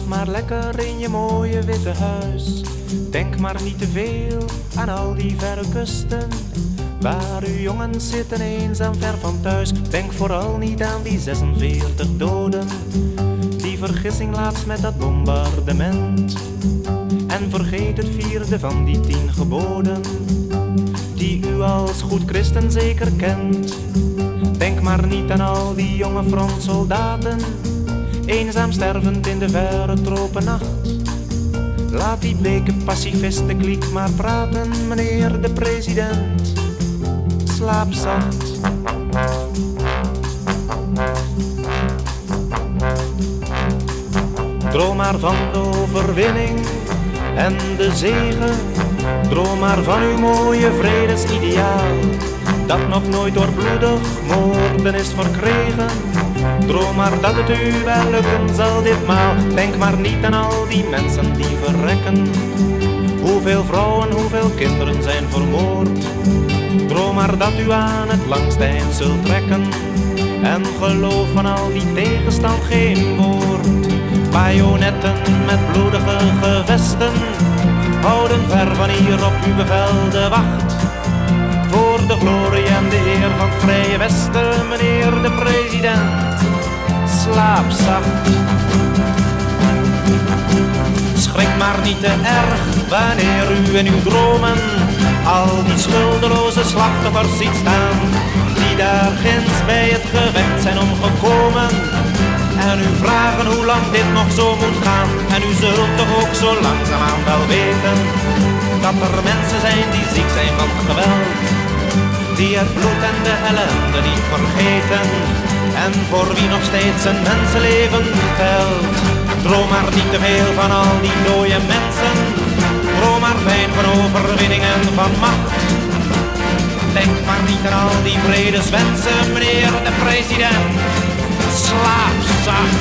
maar lekker in je mooie witte huis. Denk maar niet te veel aan al die verre kusten, waar uw jongens zitten eenzaam ver van thuis. Denk vooral niet aan die 46 doden, die vergissing laatst met dat bombardement. En vergeet het vierde van die 10 geboden, die u als goed christen zeker kent. Denk maar niet aan al die jonge frontsoldaten, eenzaam stervend in de verre tropennacht. Laat die bleke pacifistenkliek maar praten, meneer de president. Slaap zacht. Droom maar van de overwinning en de zegen. Droom maar van uw mooie vredesideaal, dat nog nooit door bloedig moorden is verkregen. Droom maar dat het u wel lukken zal ditmaal. Denk maar niet aan al die mensen die verrekken, hoeveel vrouwen, hoeveel kinderen zijn vermoord. Droom maar dat u aan het langste eind zult trekken, en geloof van al die tegenstand geen woord. Bajonetten met bloedige gevesten houden ver van hier op uw bevel de wacht. Voor de glorie en de eer van het Vrije Westen, meneer de president. Slaap zacht. Schrik maar niet te erg wanneer u in uw dromen al die schuldeloze slachtoffers ziet staan, die daar ginds bij het gevecht zijn omgekomen. En u vragen hoe lang dit nog zo moet gaan. En u zult toch ook zo langzaamaan wel weten dat er mensen zijn die ziek zijn van het geweld, die het bloed en de ellende niet vergeten, en voor wie nog steeds een mensenleven telt. Droom maar niet te veel van al die dode mensen, droom maar fijn van overwinning en van macht. Denk maar niet aan al die vredeswensen, meneer de president. Slaap zacht.